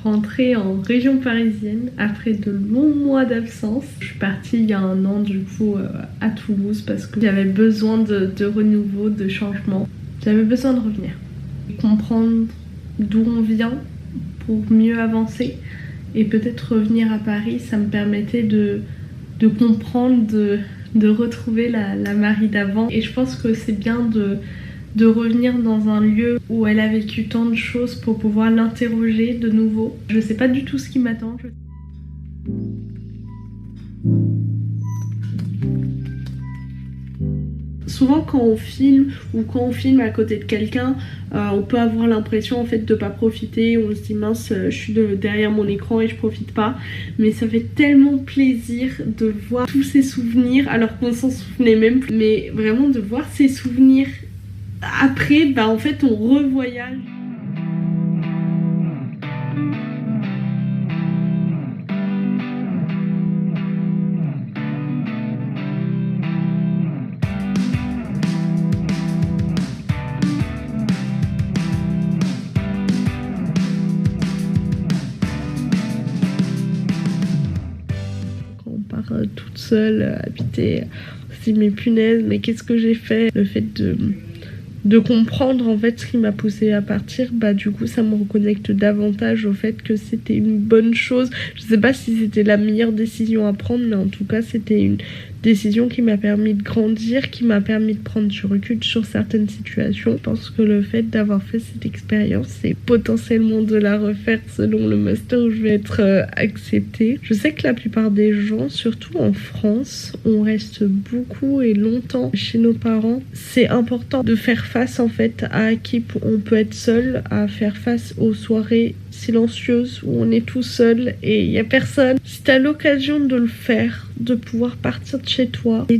rentrée en région parisienne après de longs mois d'absence. Je suis partie il y a 1 an du coup à Toulouse parce que j'avais besoin de renouveau, de changement. J'avais besoin de revenir, comprendre d'où on vient pour mieux avancer et peut-être revenir à Paris, ça me permettait de comprendre, de retrouver la Marie d'avant. Et je pense que c'est bien de revenir dans un lieu où elle a vécu tant de choses pour pouvoir l'interroger de nouveau. Je sais pas du tout ce qui m'attend. Souvent quand on filme ou quand on filme à côté de quelqu'un, on peut avoir l'impression en fait de pas profiter. On se dit mince, je suis derrière mon écran et je profite pas. Mais ça fait tellement plaisir de voir tous ces souvenirs alors qu'on s'en souvenait même plus. Mais vraiment de voir ces souvenirs après, bah en fait on revoyage. Toute seule, habiter, on se dit mais punaise, mais qu'est-ce que j'ai fait? Le fait de comprendre en fait ce qui m'a poussée à partir, bah du coup ça me reconnecte davantage au fait que c'était une bonne chose. Je sais pas si c'était la meilleure décision à prendre, mais en tout cas c'était une décision qui m'a permis de grandir, qui m'a permis de prendre du recul sur certaines situations. Je pense que le fait d'avoir fait cette expérience et potentiellement de la refaire selon le master où je vais être acceptée. Je sais que la plupart des gens, surtout en France, on reste beaucoup et longtemps chez nos parents. C'est important de faire face en fait à qui on peut être seul, à faire face aux soirées silencieuses où on est tout seul et il n'y a personne. Si tu as l'occasion de le faire, de pouvoir partir de chez toi et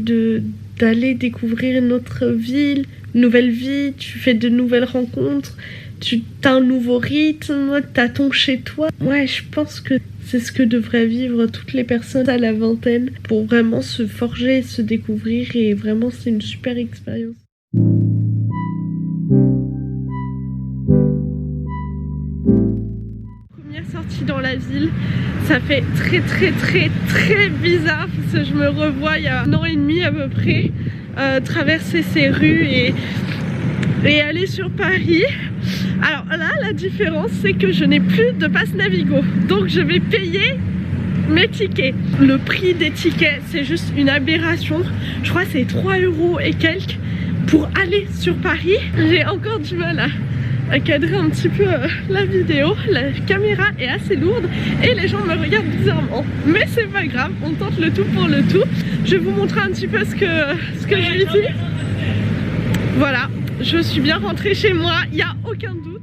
d'aller découvrir une autre ville, une nouvelle vie, tu fais de nouvelles rencontres, tu as un nouveau rythme, tu as ton chez toi. Ouais, je pense que c'est ce que devraient vivre toutes les personnes à la vingtaine pour vraiment se forger, se découvrir et vraiment c'est une super expérience. Sortie dans la ville, ça fait très bizarre parce que je me revois il y a 1 an et demi à peu près traverser ces rues et aller sur Paris. Alors là la différence c'est que je n'ai plus de passe Navigo, donc je vais payer mes tickets. Le prix des tickets c'est juste une aberration, je crois que c'est 3 € et quelques pour aller sur Paris. J'ai encore du mal à cadrer un petit peu la vidéo, la caméra est assez lourde et les gens me regardent bizarrement, mais c'est pas grave, on tente le tout pour le tout. Je vais vous montrer un petit peu ce que je vis ici. Voilà, je suis bien rentrée chez moi, il n'y a aucun doute.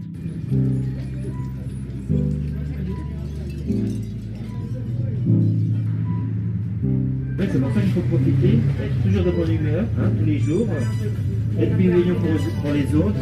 C'est pour ça qu'il faut profiter, être toujours de bonne humeur, hein, tous les jours, être bienveillant pour les autres.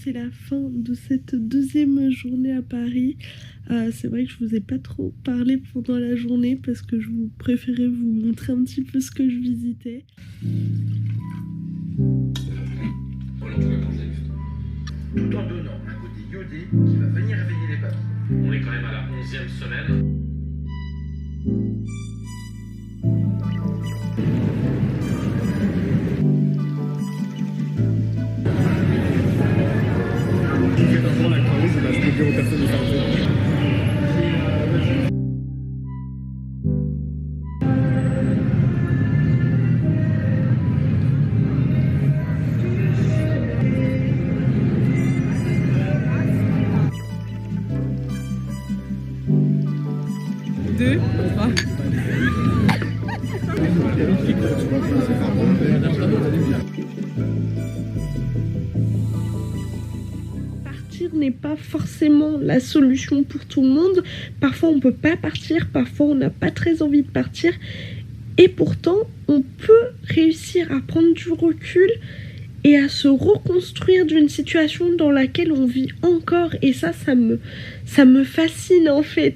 C'est la fin de cette 2e journée à Paris. C'est vrai que je vous ai pas trop parlé pendant la journée parce que je préférais vous montrer un petit peu ce que je visitais. Tout en donnant un côté iodé qui va venir réveiller les papilles. On est quand même à la 11e semaine. Deux, trois. partir n'est pas forcément la solution pour tout le monde. Parfois on peut pas partir, parfois on n'a pas très envie de partir. Et pourtant, on peut réussir à prendre du recul et à se reconstruire d'une situation dans laquelle on vit encore. Et ça me fascine en fait.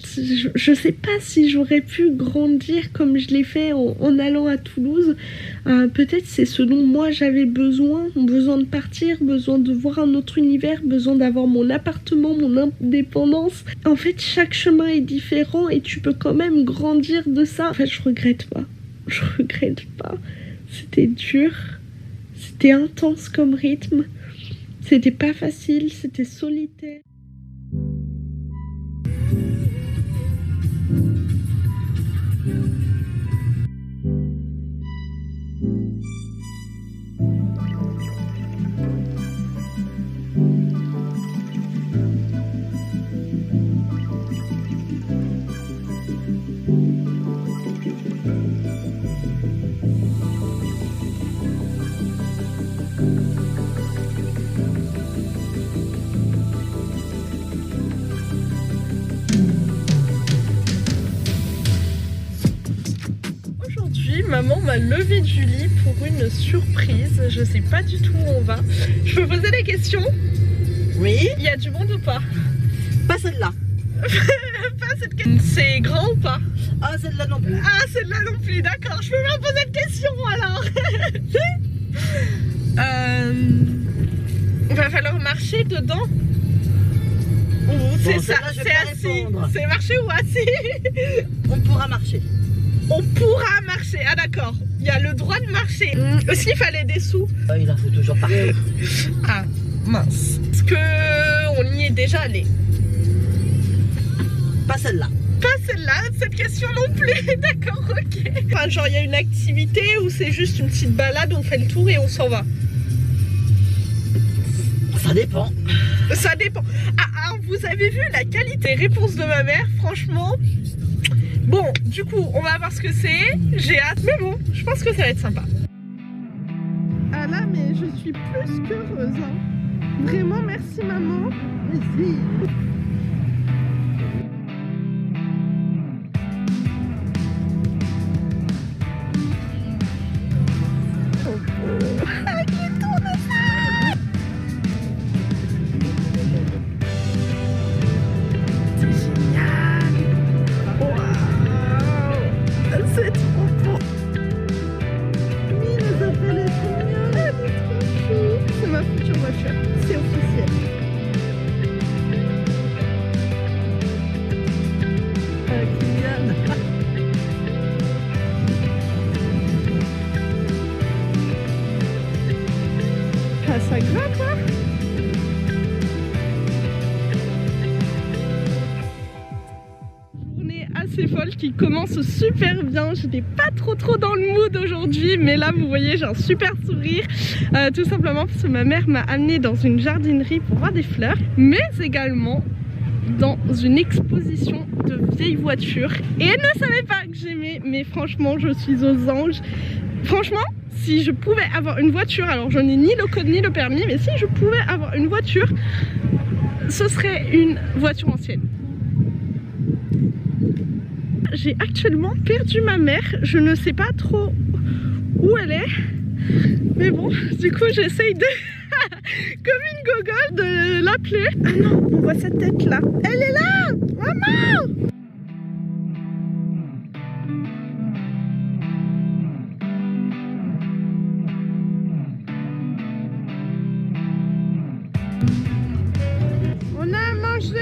Je sais pas si j'aurais pu grandir comme je l'ai fait en allant à Toulouse. Peut-être c'est ce dont moi j'avais besoin de partir, besoin de voir un autre univers, besoin d'avoir mon appartement, mon indépendance. En fait, chaque chemin est différent et tu peux quand même grandir de ça. En fait, je regrette pas. C'était dur. C'était intense comme rythme, c'était pas facile, c'était solitaire. Maman m'a levé du lit pour une surprise, je sais pas du tout où on va. Je peux poser des questions? Oui. Il y a du monde ou pas? Pas celle-là. Pas cette question. C'est grand ou pas? Ah, celle-là non plus. Ah, celle-là non plus, d'accord. Je peux pas poser de questions alors. Il va falloir marcher dedans. Ou c'est ça, c'est assis. C'est marcher ou assis? On pourra marcher. On pourra marcher, ah d'accord. Il y a le droit de marcher. Est-ce qu'il fallait des sous? Il en faut toujours partout. Ah, mince. Est-ce qu'on y est déjà allé? Pas celle-là. Pas celle-là, cette question non plus. D'accord, ok. Enfin, genre, il y a une activité ou c'est juste une petite balade, on fait le tour et on s'en va? Ça dépend. Ça dépend. Ah, vous avez vu la qualité des réponses de ma mère, franchement. Bon, du coup, on va voir ce que c'est. J'ai hâte, mais bon, je pense que ça va être sympa. Ah là, mais je suis plus qu'heureuse. Hein. Vraiment, merci maman. Merci. Ça gratte, hein? Journée assez folle qui commence super bien. J'étais pas trop dans le mood aujourd'hui, mais là vous voyez j'ai un super sourire, tout simplement parce que ma mère m'a amenée dans une jardinerie pour voir des fleurs, mais également dans une exposition de vieilles voitures. Et elle ne savait pas que j'aimais, mais franchement je suis aux anges. Franchement, si je pouvais avoir une voiture, alors je n'ai ni le code ni le permis, mais si je pouvais avoir une voiture, ce serait une voiture ancienne. J'ai actuellement perdu ma mère, je ne sais pas trop où elle est, mais bon, du coup j'essaye de, comme une gogole, de l'appeler. Ah non, on voit sa tête là, elle est là, maman! On a mangé.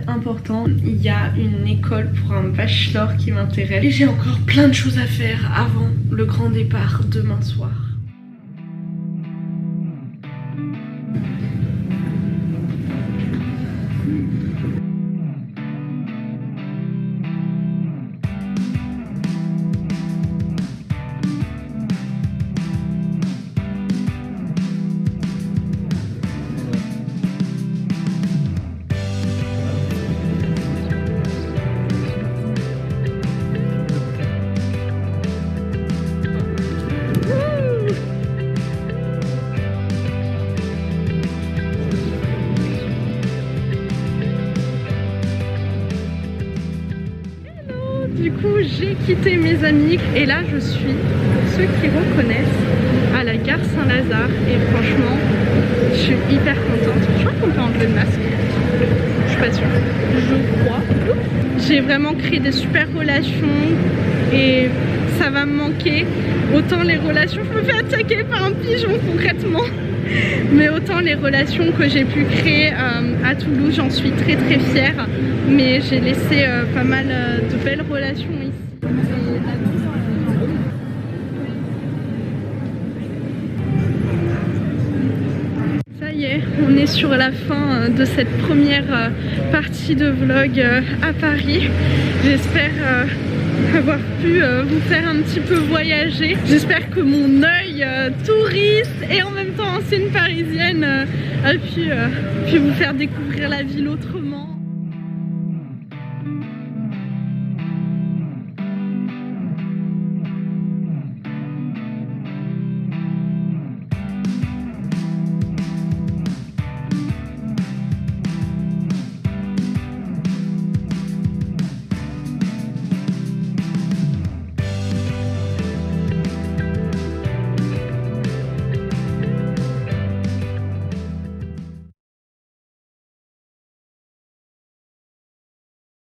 Important, il y a une école pour un bachelor qui m'intéresse et j'ai encore plein de choses à faire avant le grand départ demain soir. j'ai quitté mes amis et là je suis, pour ceux qui reconnaissent, à la gare Saint-Lazare et franchement je suis hyper contente. Je crois qu'on peut enlever le masque, je suis pas sûre, je crois. J'ai vraiment créé des super relations et ça va me manquer. Autant les relations, je me fais attaquer par un pigeon concrètement, mais autant les relations que j'ai pu créer à Toulouse, j'en suis très très fière. Mais j'ai laissé pas mal de belles relations ici. Ça y est, on est sur la fin de cette première partie de vlog à Paris. J'espère avoir pu vous faire un petit peu voyager. J'espère que mon œil touriste et en même temps ancienne parisienne a pu vous faire découvrir la ville autrement.